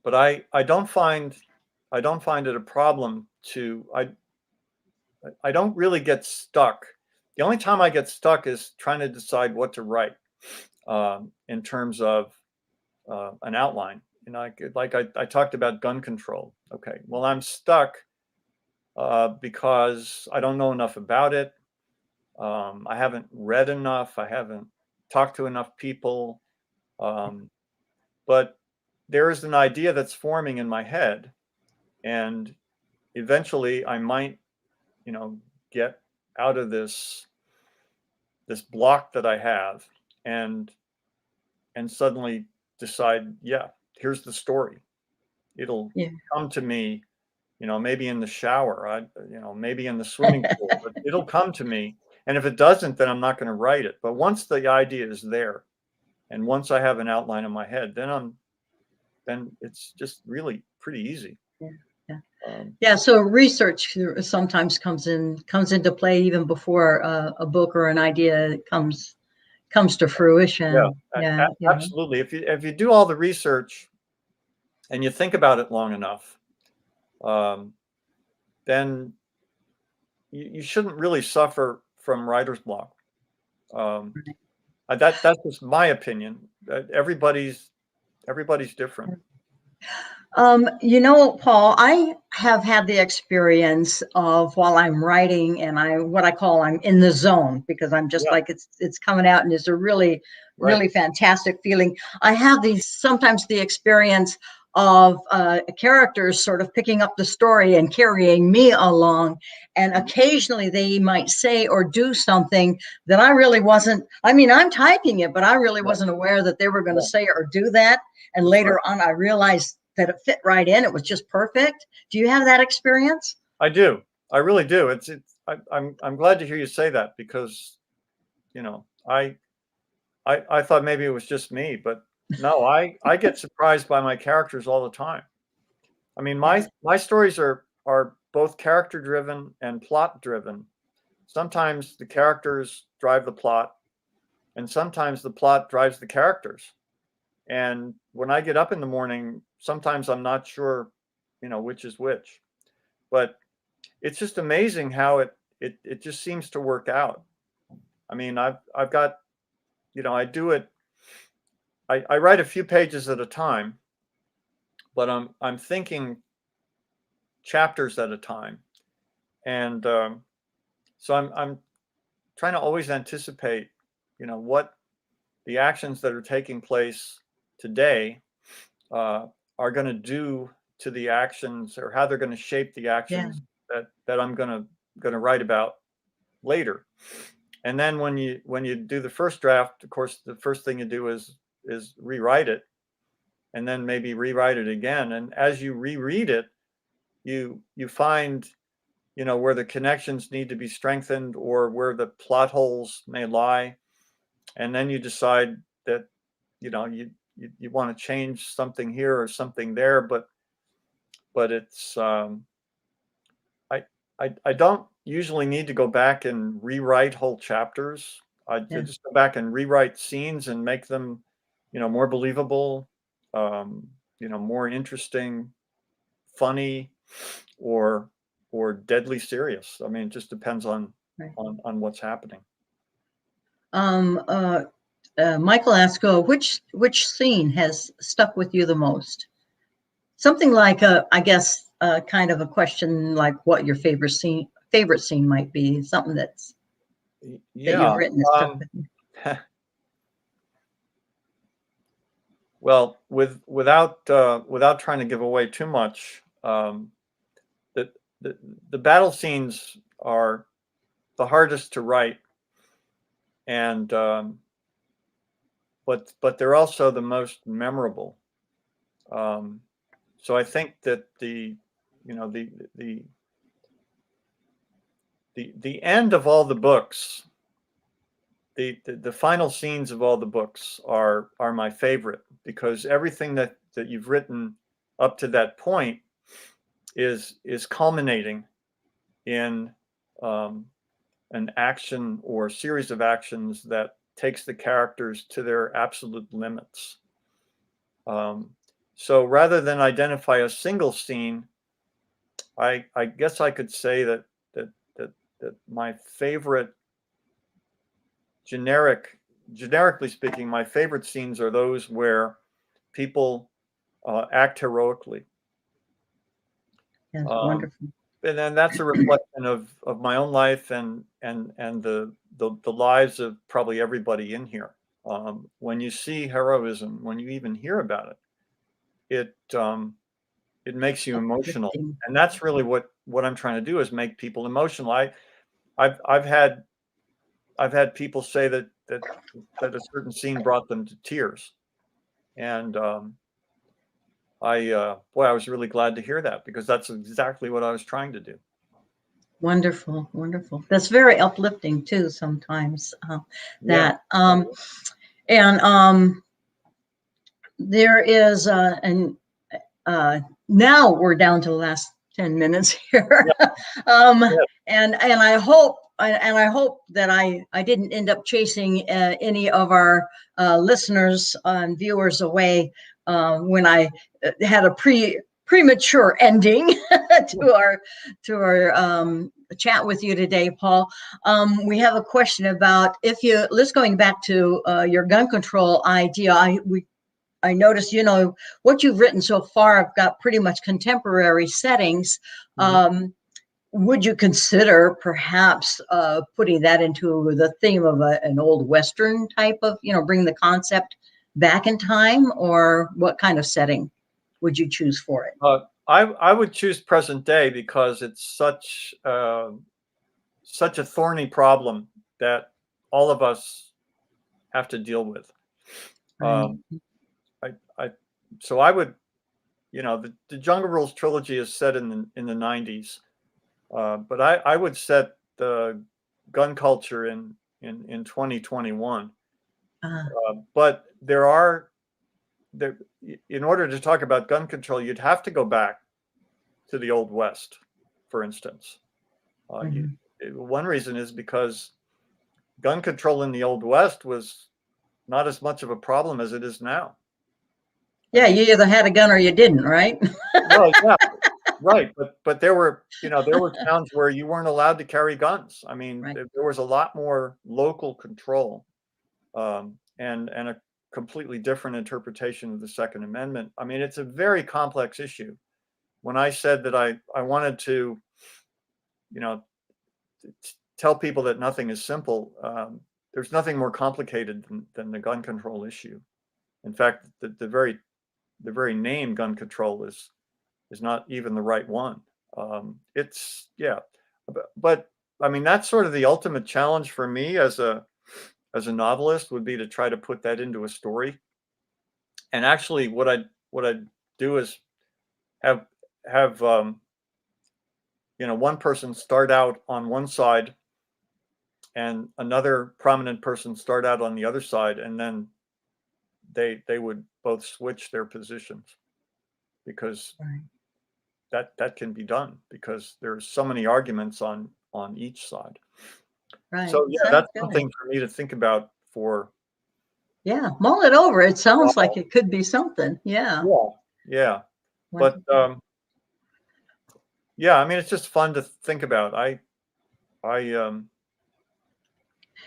Speaker 2: But I don't find it a problem to I don't really get stuck. The only time I get stuck is trying to decide what to write in terms of an outline. You know, like I talked about gun control. Okay, well, I'm stuck because I don't know enough about it. I haven't read enough. I haven't talked to enough people. But there is an idea that's forming in my head, and eventually I might, you know, get out of this block that I have, and suddenly decide, yeah, here's the story. It'll
Speaker 1: Yeah.
Speaker 2: come to me, you know, maybe in the shower, you know, maybe in the swimming pool, but it'll come to me. And if it doesn't, then I'm not going to write it. But once the idea is there, and once I have an outline in my head, then it's just really pretty easy.
Speaker 1: Yeah. Yeah.
Speaker 2: Um,
Speaker 1: Yeah, so research sometimes comes into play even before a book or an idea comes to fruition. Yeah, yeah,
Speaker 2: Absolutely. If you do all the research and you think about it long enough, um, then you shouldn't really suffer from writer's block. Um, that's just my opinion. Everybody's different.
Speaker 1: You know, Paul, I have had the experience of while I'm writing and what I call I'm in the zone because I'm just
Speaker 2: Yeah,
Speaker 1: like it's coming out and it's a really,
Speaker 2: right.
Speaker 1: really fantastic feeling. I have sometimes the experience of characters sort of picking up the story and carrying me along. And occasionally they might say or do something that I really wasn't. I mean, I'm typing it, but I really
Speaker 2: Yeah,
Speaker 1: wasn't aware that they were going to
Speaker 2: yeah,
Speaker 1: say or do that. And
Speaker 2: that's right.
Speaker 1: later on, I realized that it fit right in. It was just perfect. Do you have that experience?
Speaker 2: I do. I really do. I'm glad to hear you say that because, you know, I thought maybe it was just me, but no, I get surprised by my characters all the time. I mean,
Speaker 1: Yeah,
Speaker 2: my stories are both character driven and plot driven. Sometimes the characters drive the plot, and sometimes the plot drives the characters. And when I get up in the morning, sometimes I'm not sure, you know, which is which. But it's just amazing how it just seems to work out. I mean, I've got, you know, I do it. I write a few pages at a time, but I'm thinking chapters at a time, and so I'm trying to always anticipate, you know, what the actions that are taking place today uh, are going to do to the actions, or how they're going to shape the
Speaker 1: yeah,
Speaker 2: actions that I'm going to write about later. And then when you do the first draft, of course, the first thing you do is rewrite it, and then maybe rewrite it again. And as you reread it, you find, you know, where the connections need to be strengthened or where the plot holes may lie, and then you decide that, you know, you want to change something here or something there, but it's I, I don't usually need to go back and rewrite whole chapters. I
Speaker 1: yeah.
Speaker 2: just go back and rewrite scenes and make them, you know, more believable, um, you know, more interesting, funny, or deadly serious. I mean, it just depends on
Speaker 1: Right.
Speaker 2: what's happening.
Speaker 1: Um, uh, Michael asked, which scene has stuck with you the most? Something like I guess, kind of a question like what your favorite scene might be. Something that you've
Speaker 2: Yeah.
Speaker 1: written that stuck
Speaker 2: Um,
Speaker 1: with you.
Speaker 2: well, without trying to give away too much, the, the battle scenes are the hardest to write, and but they're also the most memorable. Um, so I think that you know the the end of all the books, the final scenes of all the books are my favorite, because everything that you've written up to that point is culminating in an action or series of actions that takes the characters to their absolute limits. So rather than identify a single scene, I guess I could say that my favorite, generically speaking, my favorite scenes are those where people act heroically.
Speaker 1: That's wonderful.
Speaker 2: And then that's a reflection of my own life and the lives of probably everybody in here. When you see heroism, when you even hear about it, it makes you emotional,
Speaker 1: Uplifting.
Speaker 2: and that's really what I'm trying to do, is make people emotional. I've had people say that a certain scene brought them to tears, and I was really glad to hear that, because that's exactly what I was trying to do.
Speaker 1: Wonderful, wonderful. That's very uplifting too. Sometimes
Speaker 2: Yeah.
Speaker 1: and there is and now we're down to the last 10 minutes here. um,
Speaker 2: Yeah.
Speaker 1: and I hope that I didn't end up chasing any of our listeners and viewers away when I had a premature ending to our chat with you today, Paul. We have a question about, let's going back to your gun control idea. I noticed, what you've written so far have got pretty much contemporary settings. Would you consider perhaps putting that into the theme of an old Western type of, bring the concept back in time, or what kind of setting would you choose for it?
Speaker 2: I would choose present day, because it's such a thorny problem that all of us have to deal with.
Speaker 1: Right.
Speaker 2: So I would, the Jungle Rules trilogy is set in the 90s, but I would set the gun culture in 2021. But in order to talk about gun control, you'd have to go back to the Old West, for instance. One reason is because gun control in the Old West was not as much of a problem as it is now.
Speaker 1: Yeah, you either had a gun or you didn't, right?
Speaker 2: Well, yeah, right. But there were towns where you weren't allowed to carry guns. I mean,
Speaker 1: Right.
Speaker 2: there was a lot more local control, and a completely different interpretation of the Second Amendment. I mean, it's a very complex issue. When I said that I wanted to, tell people that nothing is simple, there's nothing more complicated than the gun control issue. In fact, the very name gun control is not even the right one. But I mean, that's sort of the ultimate challenge for me as a novelist, would be to try to put that into a story. And actually, what I do is have one person start out on one side and another prominent person start out on the other side, and then they would both switch their positions, because that can be done, because there's so many arguments on each side.
Speaker 1: Right.
Speaker 2: So yeah, that's something for me to think about.
Speaker 1: Mull it over. It sounds like it could be something. Yeah.
Speaker 2: But I mean, it's just fun to think about. I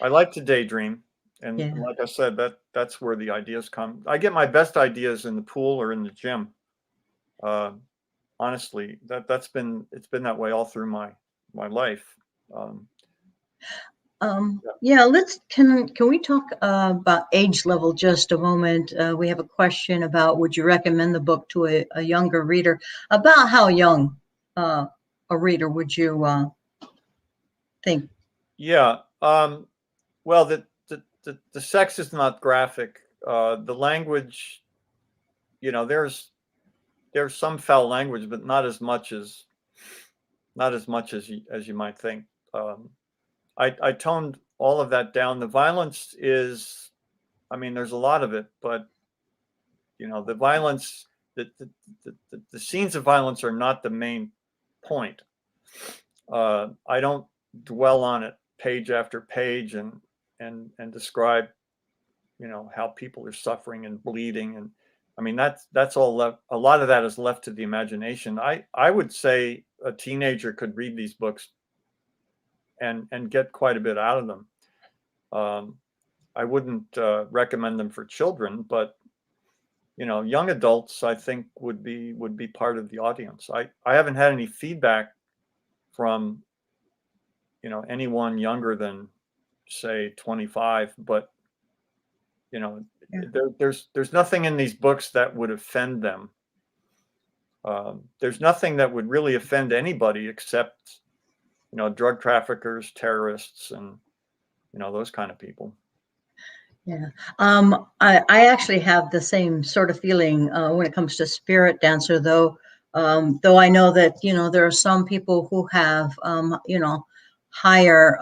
Speaker 2: like to daydream, and like I said, that's where the ideas come. I get my best ideas in the pool or in the gym. Honestly, it's been that way all through my life.
Speaker 1: Can we talk about age level just a moment? We have a question about, would you recommend the book to a younger reader? About how young a reader would you think?
Speaker 2: Yeah. Well, the sex is not graphic. The language, there's some foul language, but not as much as you might think. I toned all of that down. The violence is, I mean, there's a lot of it, but the violence, the scenes of violence are not the main point. I don't dwell on it page after page and describe, you know, how people are suffering and bleeding. And I mean, that's all left. A lot of that is left to the imagination. I would say a teenager could read these books and get quite a bit out of them. I wouldn't recommend them for children, but you know, young adults, I think would be part of the audience. I haven't had any feedback from, you know, anyone younger than say 25, but you know, there's nothing in these books that would offend them. There's nothing that would really offend anybody except, you know, drug traffickers, terrorists, and you know, those kind of people.
Speaker 1: Yeah. I actually have the same sort of feeling when it comes to Spirit Dancer, though. Though I know that, you know, there are some people who have, you know, higher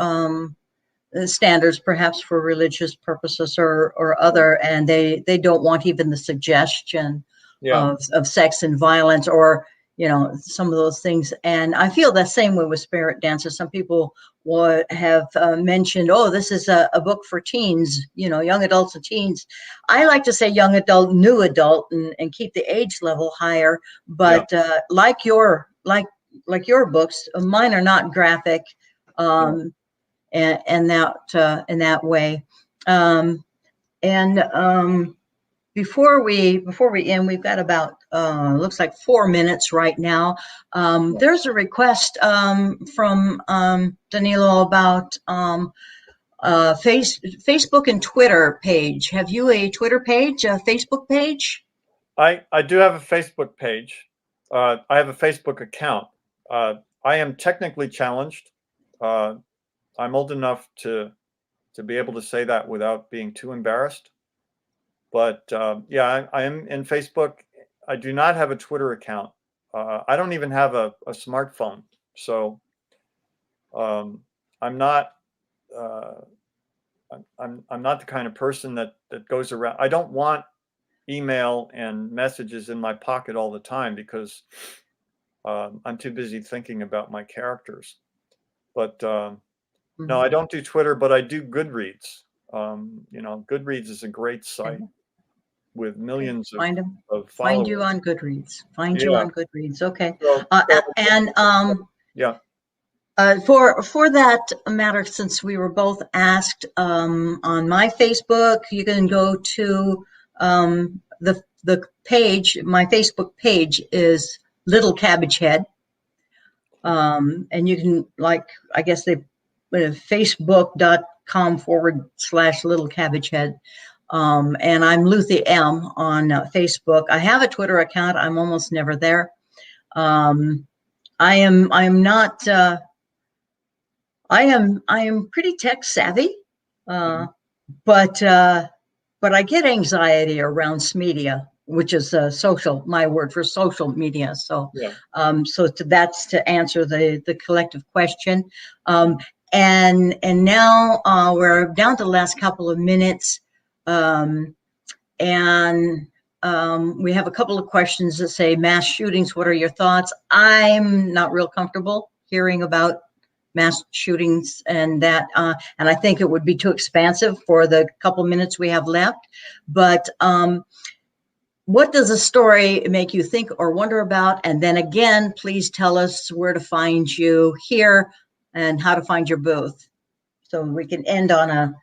Speaker 1: standards, perhaps for religious purposes or other, and they don't want even the suggestion
Speaker 2: Yeah.
Speaker 1: of sex and violence, or you know, some of those things. And I feel the same way with Spirit Dancer. Some people would have mentioned, oh, this is a book for teens, you know, young adults and teens. I like to say young adult, new adult, and keep the age level higher. But like your books, mine are not graphic. And that in that way. Before we end, we've got about looks like 4 minutes right now. There's a request from Danilo about Facebook and Twitter page. Have you a Twitter page, a Facebook page?
Speaker 2: I do have a Facebook page. I have a Facebook account. I am technically challenged. I'm old enough to be able to say that without being too embarrassed. But yeah, I am in Facebook. I do not have a Twitter account. I don't even have a smartphone, so I'm not. I'm not the kind of person that goes around. I don't want email and messages in my pocket all the time because I'm too busy thinking about my characters. But no, I don't do Twitter, but I do Goodreads. You know, Goodreads is a great site with millions of followers.
Speaker 1: Find you on Goodreads. Find you on Goodreads. Okay.
Speaker 2: So,
Speaker 1: And
Speaker 2: yeah.
Speaker 1: For that matter, since we were both asked on my Facebook, you can go to the page. My Facebook page is Little Cabbage Head, and you can, like, I guess they facebook.com/Little Cabbage Head. And I'm Lucy M on Facebook. I have a Twitter account. I'm almost never there. I'm not. I am pretty tech savvy, but I get anxiety around media, which is my word for social media. So that's to answer the collective question. And now we're down to the last couple of minutes, and we have a couple of questions that say mass shootings. What are your thoughts? I'm not real comfortable hearing about mass shootings and that, and I think it would be too expansive for the couple minutes we have left. But what does a story make you think or wonder about? And then again, please tell us where to find you here and how to find your booth, so we can end on a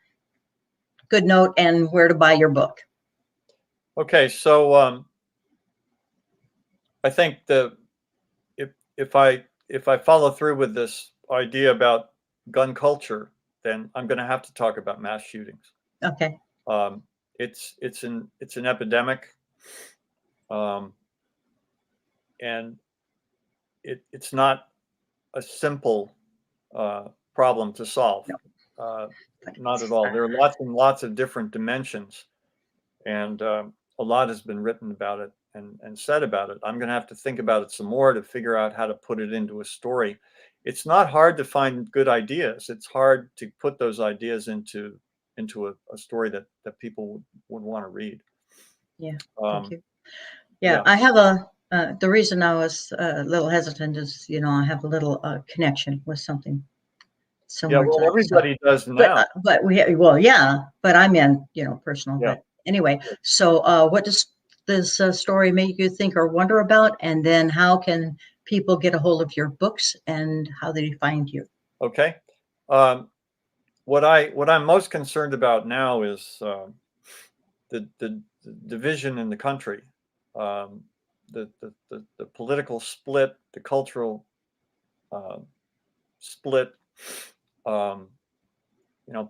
Speaker 1: good note, and where to buy your book.
Speaker 2: Okay, so I think if I follow through with this idea about gun culture, then I'm going to have to talk about mass shootings.
Speaker 1: Okay.
Speaker 2: It's an epidemic, and it's not a simple problem to solve. No. Not at all. There are lots and lots of different dimensions, and a lot has been written about it and said about it. I'm going to have to think about it some more to figure out how to put it into a story. It's not hard to find good ideas. It's hard to put those ideas into a story that people would want to read.
Speaker 1: Yeah, thank you. Yeah, I have a The reason I was a little hesitant is, I have a little connection with something
Speaker 2: Yeah,
Speaker 1: similar to
Speaker 2: well,
Speaker 1: that. So,
Speaker 2: everybody does now.
Speaker 1: but yeah, but I meant, personal.
Speaker 2: Yeah.
Speaker 1: But anyway, so what does this story make you think or wonder about? And then how can people get a hold of your books and how do they find you?
Speaker 2: Okay. What I'm most concerned about now is the division in the country, the political split, the cultural split.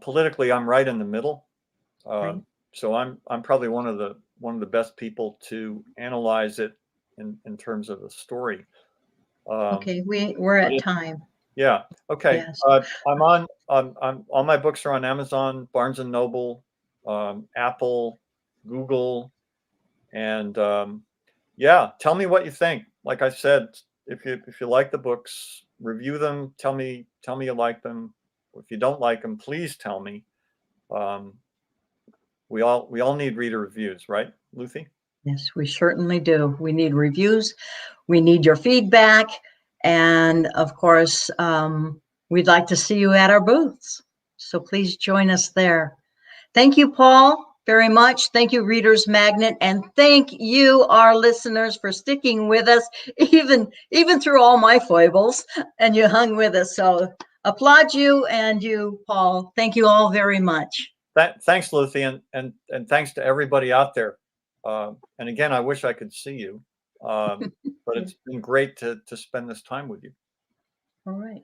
Speaker 2: Politically, I'm right in the middle.
Speaker 1: Right.
Speaker 2: So I'm probably one of the best people to analyze it in terms of a story.
Speaker 1: Okay, we're at time.
Speaker 2: Yeah. Okay.
Speaker 1: Yes.
Speaker 2: I'm all my books are on Amazon, Barnes and Noble, Apple, Google, and yeah. Tell me what you think. Like I said, if you like the books, review them. Tell me you like them. If you don't like them, please tell me. Um, we all need reader reviews, right, Lucy?
Speaker 1: Yes, we certainly do. We need reviews. We need your feedback. And of course, we'd like to see you at our booths. So please join us there. Thank you, Paul, very much. Thank you, Readers Magnet. And thank you, our listeners, for sticking with us, even through all my foibles. And you hung with us. So applaud you and you, Paul. Thank you all very much.
Speaker 2: Thanks, Lucy, and thanks to everybody out there. And again, I wish I could see you, but it's been great to spend this time with you.
Speaker 1: All right.